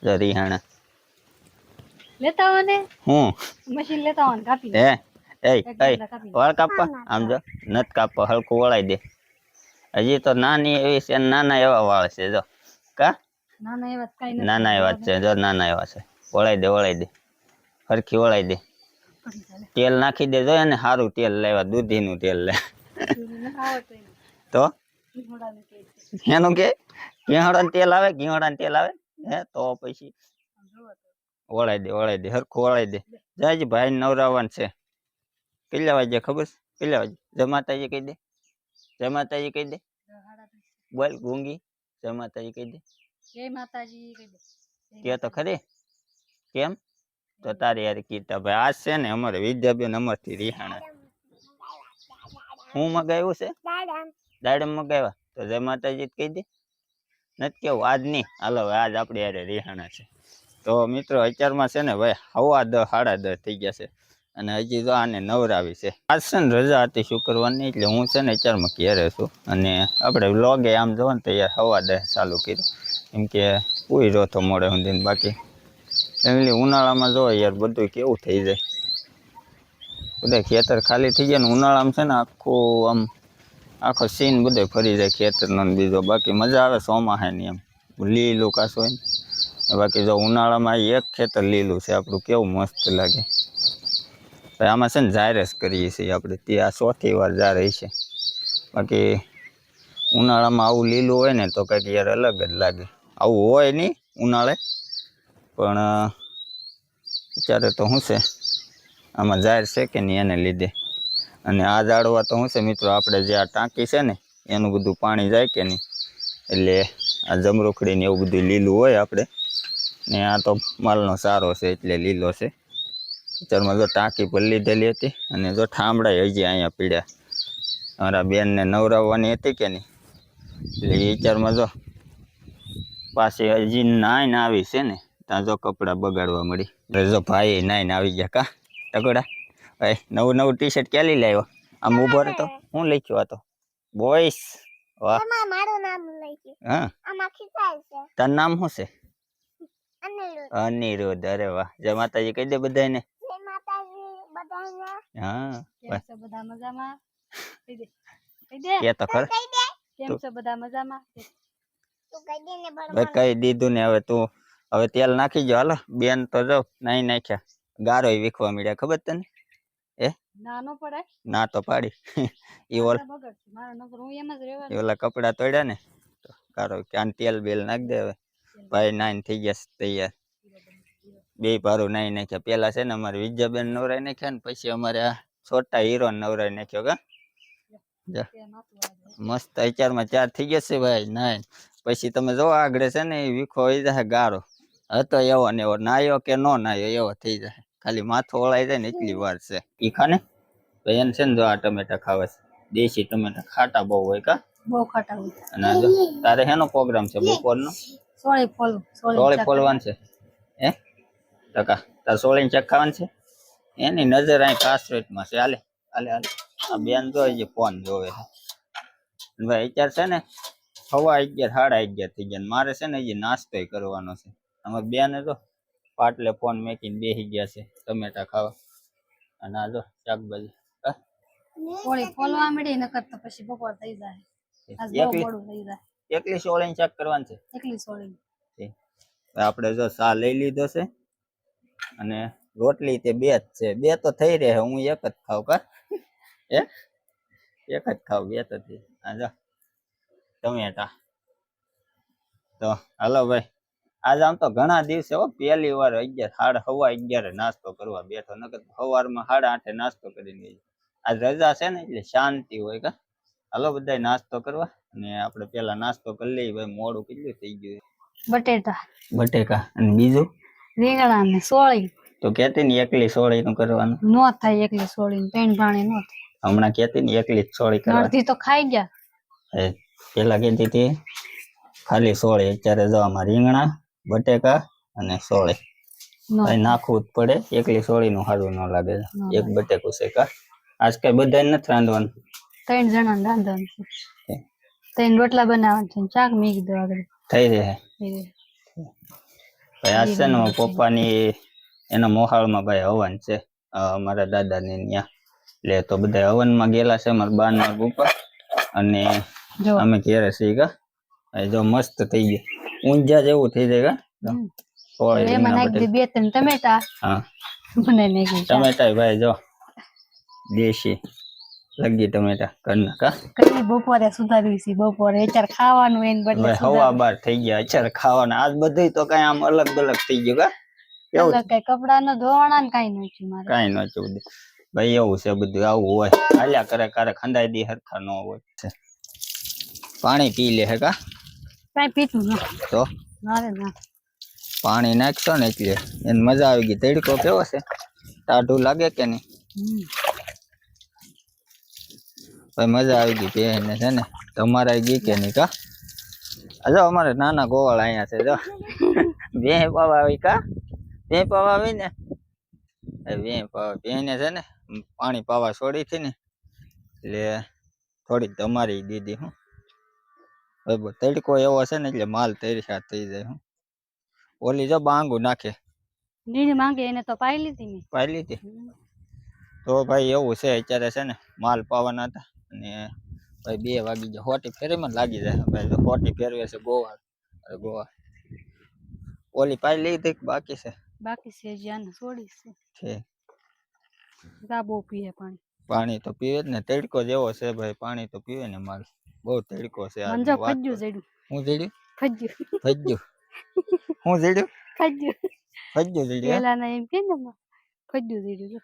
જો રીહાણા લેતા આવો ને હું મશીન લેતા આવો ને કાપી હે એ એક ગામડા કાપી વાળ કાપવા આમ જો નત કાપવા હલકું વળાઈ દે હજી તો નાની એવી છે નાના એવા વાળ છે જો કા નાના એવા કઈ નથી નાના એવા જ છે જો નાના એવા છે વળાઈ દે હરખી વળાઈ દે તેલ નાખી દે જો એને સારું તેલ લેવા દૂધીનું તેલ લે તો એનું કે ઘીહોડાનું તેલ આવે ઘીહોડાનું તેલ આવે હે તો પછી વળાઈ દે હરખું વળાઈ દે જાય ભાઈ નવરાવવાનું છે કેટલા વાગે ખબર છે કેટલા વાગે જય માતાજી કહી દે જય માતાજી કહી દે બોલ ગુંગી જય માતાજી કહી દે જય માતાજી કહી દે કે તો ખરી કેમ તો તારી યાર કીતા ભાઈ આજ છે ને અમારે વિદ્યાબેન અમારથી રિહાણા હું મગાવ્યું છે દાડમ મગાવ્યા તો જય માતાજી કહી દે નથી કેવું આજ નહીં હાલો આજ આપણે યારે રિહાણા છે તો મિત્રો અત્યારમાં છે ને ભાઈ 10:30 10:30 થઈ ગયા છે અને હજી તો આને નવરાવી છે આજ છે ને રજા હતી શુક્રવારની એટલે હું છે ને અત્યારમાં ઘેરે છું અને આપણે વ્લોગે આમ જોવો ને તો યાર 10:15 ચાલુ કર્યું કેમ કે પૂરી રોતો મોડે સુધી બાકી એટલે ઉનાળામાં જો યાર બધું કેવું થઈ જાય બધા ખેતર ખાલી થઈ જાય ને ઉનાળામાં છે ને આખું આખો સીન બધે ફરી જાય ખેતરનો ને બીજો બાકી મજા આવે ચોમાસાની એમ લીલું કાસો હોય ને બાકી જો ઉનાળામાં એક ખેતર લીલું છે આપણું કેવું મસ્ત લાગે ભાઈ આમાં છે ને જાહેર જ કરીએ છીએ આપણે ત્યાં 4થી વાર જા રહી છે બાકી ઉનાળામાં આવું લીલું હોય ને તો કંઈક યાર અલગ જ લાગે આવું હોય નહીં ઉનાળે પણ અત્યારે તો શું છે આમાં જાહેર છે કે નહીં એને લીધે અને આ ઝાડવા તો શું છે મિત્રો આપણે જે આ ટાંકી છે ને એનું બધું પાણી જાય કે નહીં એટલે આ જમરૂખડી ને એવું બધું લીલું હોય આપણે ને આ તો માલનો સારો છે એટલે લીલો છે અત્યારમાં જો ટાંકી પર લીધેલી હતી અને જો ઠામડા હજી અહીંયા પીડ્યા અમારા બેનને નવરાવવાની હતી કે નહીં એટલે એ અત્યારમાં જો પાછી હજી નાઈને આવી છે ને ત્યાં જો કપડાં બગાડવા મળી એટલે જો ભાઈ નાઈને આવી ગયા કા ટકોડા ભાઈ નવું ટી શર્ટ ક્યાં લઈ લાવ્યો આમ ઉભો રહેતો હું લખ્યો હતો બોઈસ વાહ મારું નામ લખ્યું હા આમાં ખીચાય છે તારું નામ શું છે અનિરુદ્ધ અનિરુદ્ધ અરે વાહ જય માતાજી કહી દે બધાને જય માતાજી બધાને હા કેમ છે બધા મજામાં કહી દે કે તો ખર કહી દે કેમ છે બધા મજામાં તું કહી દે ને ભાઈ કઈ દીધું ને હવે તું હવે તેલ નાખી જો હાલો બેન તો જો નાઈ નાખ્યા ગારો વીખવા મળ્યા ખબર તને ના નો પડે ના તો પાડી ઈ ઓલ બગડ મારા નંબર હું એમ જ રહેવા એ ઓલા કપડા તોડ્યા ને તો ગારો કે આને તેલ બેલ નાખ દે હવે ભાઈ નાઈને થઈ ગયા તૈયાર બે ભારું નાઈ નાખ્યા પેલા છે ને અમારે વિદ્યાબેન નવરાઈ નાખ્યા ને પછી અમારે આ છોટા હીરો નવરાઈ નાખ્યો કા મસ્ત અત્યારમાં 4 થઈ ગયા છે ભાઈ નાઈ પછી તમે જો આગળ છે ને એ વીખો હોય જાય ગારો હતો એવો ને એવો નાયો કે નો નાયો એવો થઈ જાય ખાલી માથું ઓળાઈ જાય ને એટલી વાર છે ઈ ખાને તો એને છે ને જો આ ટમેટા ખાવા છે દેશી ટમેટા ખાટા બહુ હોય કા બહુ ખાટા હોય અને જો તારે હેનો પ્રોગ્રામ છે બપોરનો સોળી ફોલવાનું છે હે ટકા તાર સોળીને ચેક ખાવાનું છે એની નજર અહીં કાસ્ટ્રેટમાં છે હાલે હાલે હાલે આ બેન જો જે ફોન જોવે છે ભાઈ અત્યારે છે ને 11:30 થઈ ગયા મારે છે ને હજી નાસ્તો કરવાનો છે અમારે બેન જો પાટલે ફોન મેકીને બેસી ગયા છે ટમેટા ખાવા અને આ જો શાકભાજી સોળી ફોલવા મળી નકર તો પછી બપોર થઈ જાય આજ બહુ મોડું થઈ જાય એકલી સોળીને ચેક કરવાનું છે એકલી સોળી આપણે જો સા લઈ લીધો છે અને રોટલી તે 2 જ છે 2 તો થઈ રહે હું એક જ ખાવ કા એક જ ખાવ 2 તો થઈ આ જો ટમેટા તો હાલો ભાઈ આજ આમ તો ઘણા દિવસે હો પહેલી વાર 11:30 નાસ્તો કરવા બેઠો નકર સવારમાં 8:30 નાસ્તો કરીને આજ રજા છે ને એટલે શાંતિ હોય કા હાલો બધા નાસ્તો કરવા અને આપણે પેલા નાસ્તો કરી લઈએ ભાઈ મોડું કેટલું થઈ ગયું બટેકા અને બીજું રીંગણા ને સોળી તો કેતી ને એકલી સોળી નું કરવાનું નો થાય એકલી સોળી ને પેણ પાણી નો થાય હમણાં કેતી ને એકલી સોળી કરવાની અડધી તો ખાઈ ગયા પેલા કેતી હતી ખાલી સોળી અત્યારે જો આમાં રીંગણા બટેકા અને સોળી ભાઈ નાખવું જ પડે એકલી સોળી નું સારું ન લાગે એક બટેકું છે કા આજ કઈ બધાને નથી રાંધવાનું 3 જણા રાંધવાનું છે 3 રોટલા બનાવવાનું છે ચાક મીક દો આગળ થઈ રહે ભાઈ આ છે ને મારા પપ્પાની એના મોહાળમાં ભાઈ હવન છે અમારા દાદાને ત્યાં એટલે તો બધા હવનમાં ગયેલા છે મારા બા ને મારા પપ્પા અને જો અમે ઘેરે છીએ કા એ જો મસ્ત થઈ ગયું ઊંઝા જેવું થઈ જાય કા હોય એમાં રીંગણા નાખી દે બટેટા 2-3 ટમેટા હા બનાવી નાખી ટમેટા ભાઈ જો દેશી લગી ટમેટા ઘરના કા કઈ બપોરે સુધારવી છે બપોરે અત્યારે ખાવાનું એને બદલે ભાઈ હવા બાર થઈ ગયા અત્યારે ખાવાના આજ બધું તો કઈ આમ અલગ અલગ થઈ ગયું કા એવું કઈ કપડા નો ધોવાણા ને કઈ નથી મારે કઈ ન બધું ભાઈ એવું છે બધું આવું હોય હાલ્યા કરે કારે ખંડાઈ દી હરખા ન હોય પાણી પી લે હે કા કઈ પીતું ન તો મારે ના પાણી નાખશો ને એટલે એને મજા આવી ગઈ તડકો કેવો છે ટાઢું લાગે કે નહીં ભાઈ મજા આવી ગઈ બેને છે ને તમારા ગઈ કે નહીં કા જો અમારે નાના ગોવાળ અહીંયા છે જો બે પાવા આવી કા બે પાવા આવી ને બે પાવા બેને છે ને પાણી પાવા છોડી હતી ને એટલે થોડીક તમારી દીધી હું તડકો એવો છે ને એટલે માલ તૈયાર થઈ જાય હું ઓલી જો બાંગુ નાખે નીણ માંગે એને તો પાઈ લીધી મેં પાઈ લીધી તો ભાઈ એવું છે અત્યારે છે ને માલ પાવાના હતા અને ભાઈ 2 વાગી જાય હોટી ફેરીમાં લાગી જાય ભાઈ તો હોટી ફેરવે છે ગોવા ગોવા ઓલી પાઈ લીધી બાકી છે બાકી છે જ્યાં છોડી છે છે ગાબો પીએ પાણી પાણી તો પીવે જ ને તડકો જેવો છે ભાઈ પાણી તો પીવે ને માલ બહુ તડકો છે મંજો ફજ્જુ જડ્યું હું જડ્યું ફજ્જુ ફજ્જુ હું જડ્યું ફજ્જુ ફજ્જુ જડ્યું પેલા ના એમ કે ને ફજ્જુ જડ્યું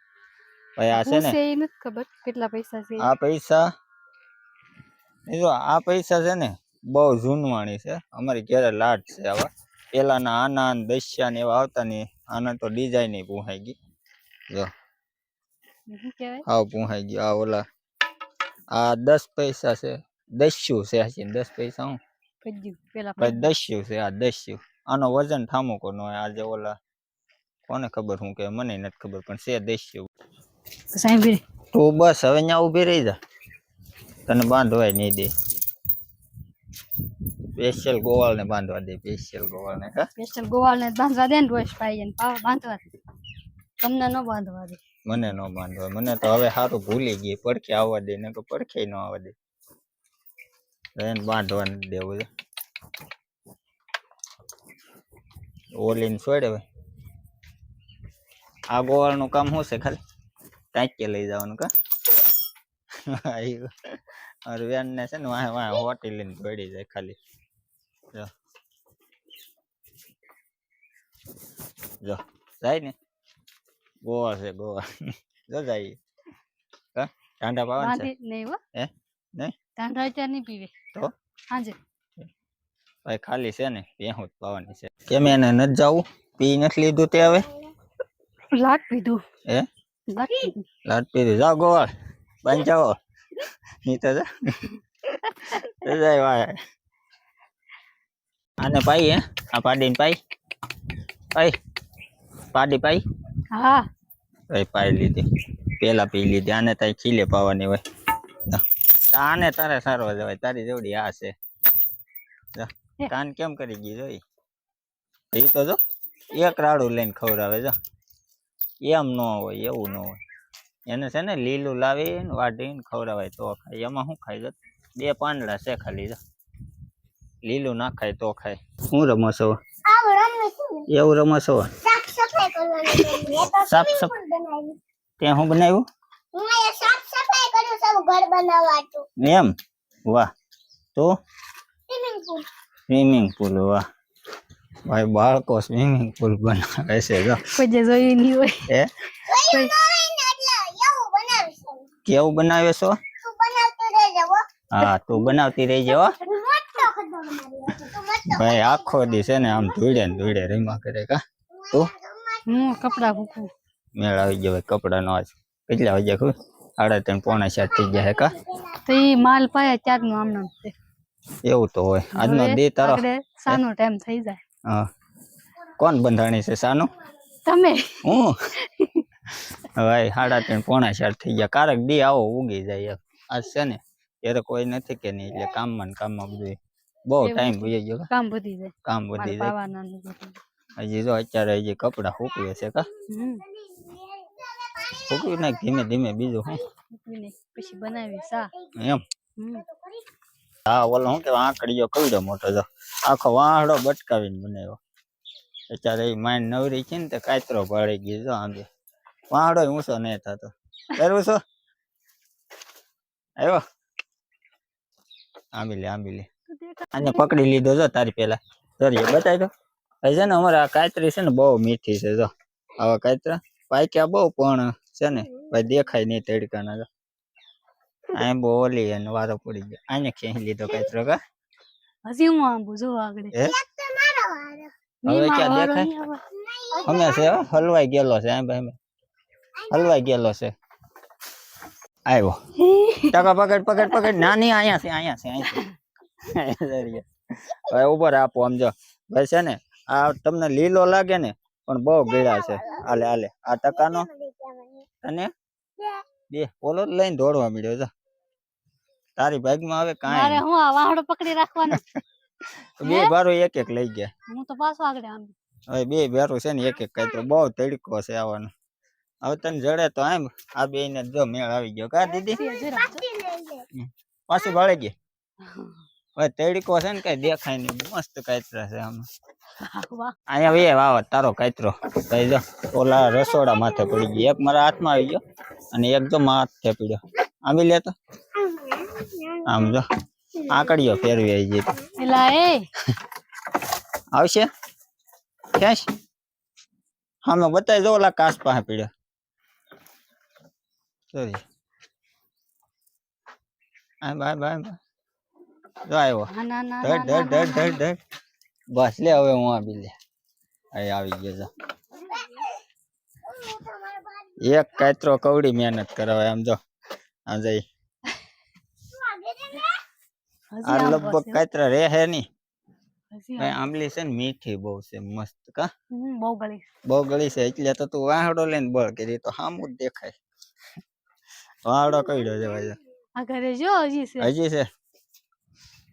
ભાઈ આ છે હું ને છે એ નથી ખબર કેટલા પૈસા છે આ પૈસા આ પૈસા છે ને બહુ જૂનવાણી છે અમારી ઘરે લાટ છે આવા પેલાના આના ને દસ્યા ને એવા આવતા ને આના તો ડિઝાઇન પૂહાઈ ગઈ જો શું કહેવાય આવ પૂહાઈ ગયું આ ઓલા આ 10 પૈસા છે દસ્યુ છે હજી 10 પૈસા હું ફજ્જુ પેલા ભાઈ દસ્યુ છે આ દસ્યુ આનો વજન ઠામો કોનો હોય આજે ઓલા કોને ખબર હું કે મને નથી ખબર પણ છે દસ્યુ સાંભળી તું બસ હવે અહીંયા ઊભી રહી જા તને બાંધવાય નહીં દે સ્પેશિયલ ગોવાળ ને બાંધવા દે સ્પેશિયલ ગોવાળ ને હા સ્પેશિયલ ગોવાળ ને બાંધવા દે ને રોજ પાઈ ને પાવા બાંધવા દે તમને ન બાંધવા દે મને ન બાંધવા મને તો હવે સારું ભૂલી ગઈ પડખે આવવા દે ને તો પડખે ન આવવા દે એને બાંધવા નથી દેવું છે ઓલીને છોડે હવે આ ગોવાળનું કામ શું છે ખાલી ટાંકી લઈ જવાનું કા અરે વેન ને છે ને વાહે વાહે હોટી લઈને પડી જાય ખાલી જો જો જાય ને ગોવા છે ગોવા જો જાય હા ટાંડા પાવા છે નહીં હો હે નહીં ટાંડા અત્યારે નહીં પીવે તો હાજે ભાઈ ખાલી છે ને ભેહું જ પાવાની છે કેમ એને નથી જવું પી નથી લીધું તે હવે લાટ પીધું હે લાટ પીધું લાટ પીધું જાઓ ગોવાળ બંધ જાઓ નહીં તો જાય વાય આને પાઈ હે આ પાડીને પાઈ પાડી પાઈ હા ભાઈ પાઈ લીધી પેલા પી લીધી આને તાઈ ખીલે પાવાની હોય આને તારે સારો જવાય તારી જેવડી આ છે કાન કેમ કરી ગઈ જોઈ એ તો જો એક રાડું લઈને ખવડાવે જો એમ ન હોય એવું ન હોય એને છે ને લીલું લાવીને વાટીને ખવડાવાય તો ખાય એમાં શું ખાય જો 2 પાંદડા છે ખાલી જો લીલું ના ખાય તો ખાય શું રમો છો આવ રમે છે એવું રમો છો સાફ સફાઈ કરવાની છે સાફ સફાઈ ત્યાં શું બનાવ્યું હું એ સાફ સફાઈ કરું છું ઘર બનાવવાનું એમ વાહ તો સ્વિમિંગ પૂલ સ્વિમિંગ પુલ વાહ ભાઈ બાળકો સ્વિમિંગ પુલ બનાવે છે જો કોઈ જે જોયું નહીં હોય હે કોઈ ન હોય ને એટલે એવું બનાવશું કેવું બનાવે છો તું બનાવતો રહેજે હો હા તું બનાવતી રહેજે હો મોટો ખડો બનાવી તું મોટો ભાઈ આખો દી છે ને આમ ધૂળે ને ધૂળે રીમા કરે કા તું હું કપડા ભૂકું મેળ આવી ગયો કપડા નો આજ કેટલા વાગ્યા ખબર 3:30 પોણા 4 થઈ ગયા હે કા તો એ માલ પાયા ત્યારનું આમ નામ છે એવું તો હોય આજનો દી તારો આગળ સાનો ટાઈમ થઈ જાય હા કોણ બંધાણી છે સાનું તમે હું ભાઈ 3:30 પોણા 4 થઈ ગયા કારક દી આવો ઉગી જાય આજ છે ને ત્યારે કોઈ નથી કે નહીં એટલે કામમાં બધું બહુ ટાઈમ વહી ગયો કામ વધી જાય કામ વધી જાય પાવાના હજી જો અત્યારે હજી કપડા સૂકવે છે કા હમ સૂકવી નાખ ધીમે ધીમે બીજું શું મૂકીને પછી બનાવી સા એમ હમ હા ઓલો શું કે આંકડીયો કવડો મોટો જો આખો વાહડો બટકાવીને બનાવ્યો અત્યારે એ માઇન્ડ નવરી છે ને તે કાતરો પાડી ગઈ જો આંબે વાહડો ઊંચો નહીં થતો કરવું છો આવ્યો આંબી લે આને પકડી લીધો જો તારી પેલા ધરીએ બતાવી દો હવે છે ને અમારે આ કાતરી છે ને બહુ મીઠી છે જો આવા કાતરા પાક્યા બહુ પણ છે ને ભાઈ દેખાય નહીં તડકાના જો આ બહુ ઓલી અને વારો પડી ગયો આને ખેંચી લીધો કાતરો કા હજી હું આંબુ જો આગળ હે મારો વારો હવે ની ક્યાં મારો દેખાય નહીં આવે અમે છે હો, હલવાઈ ગયેલો છે આ ભાઈ હલવાઈ ગયેલો છે આવ્યો ટકા પકડ નાની અહીંયા છે હવે ઉપર આપો આમ જો ભાઈ છે ને આ તમને લીલો લાગે ને પણ બહુ ગળ્યા છે આલે આ ટકાનો અને બે ઓલો જ લઈને દોડવા મળ્યો જો તારી ભાગમાં આવે મારે કાંઈ હું આ વાહડો પકડી રાખવાનો બે બારો એક એક લઈ ગયા હું તો પાછો આગળ આંબી હવે બે બેરું છે ને એક એક કાંઈ બહુ તડકો છે આવવાનો હવે તને જડે તો એમ આ બે ને જો મેળ આવી ગયો કા દીદી પાછું ભાળી ગઈ હવે તડકો છે ને કઈ દેખાય નહીં મસ્ત કાતરા છે આમાં વાહ અહીંયા વે વાવ તારો કાતરો ભાઈ જો ઓલા રસોડા માથે પડી ગઈ એક મારા હાથમાં આવી ગયો અને એક જો માથે પડ્યો આંબી લે તો આમ જો આંકડીઓ ફેરવી આવી ગઈ એલા એ આવશે ખેંચ હા બતાવી દો ઓલા કાચ પાસે પડ્યો સોરી આ બાય જો આવ્યો ના ના ના ધડ બસ લે હવે હું આવી લે અહીં આવી ગયો જો એક કાતરો કવડી મહેનત કરાવે આમ જો આમ જઈ આ લગભગ કાતરા રહે હે નહીં ભાઈ આંબલી છે ને મીઠી બહુ છે મસ્ત કા બહુ ગળી બહુ ગળી છે એટલે તો તું વાહડો લઈને બળ કરી તો સામું જ દેખાય વાહડો કઈડો છે ભાઈ આ ઘરે જો હજી છે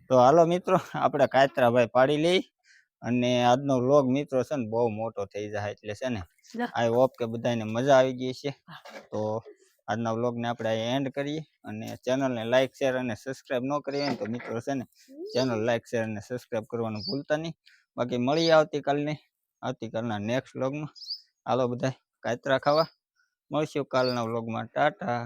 તો હાલો મિત્રો આપણે કાતરા ભાઈ પાડી લઈ અને આજનો વ્લોગ મિત્રો છે ને બહુ મોટો થઈ જાય એટલે છે ને આઈ હોપ કે બધાને મજા આવી ગઈ છે તો આજના વ્લોગને આપણે એન્ડ કરીએ અને ચેનલને લાઈક શેર અને સબસ્ક્રાઈબ ન કરી હોય ને તો મિત્રો છે ને ચેનલ લાઈક શેર અને સબસ્ક્રાઈબ કરવાનું ભૂલતા નહીં બાકી મળીએ આવતીકાલના નેક્સ્ટ વ્લોગમાં હાલો બધા કાતરા ખાવા મળશું કાલના વ્લોગમાં ટાટા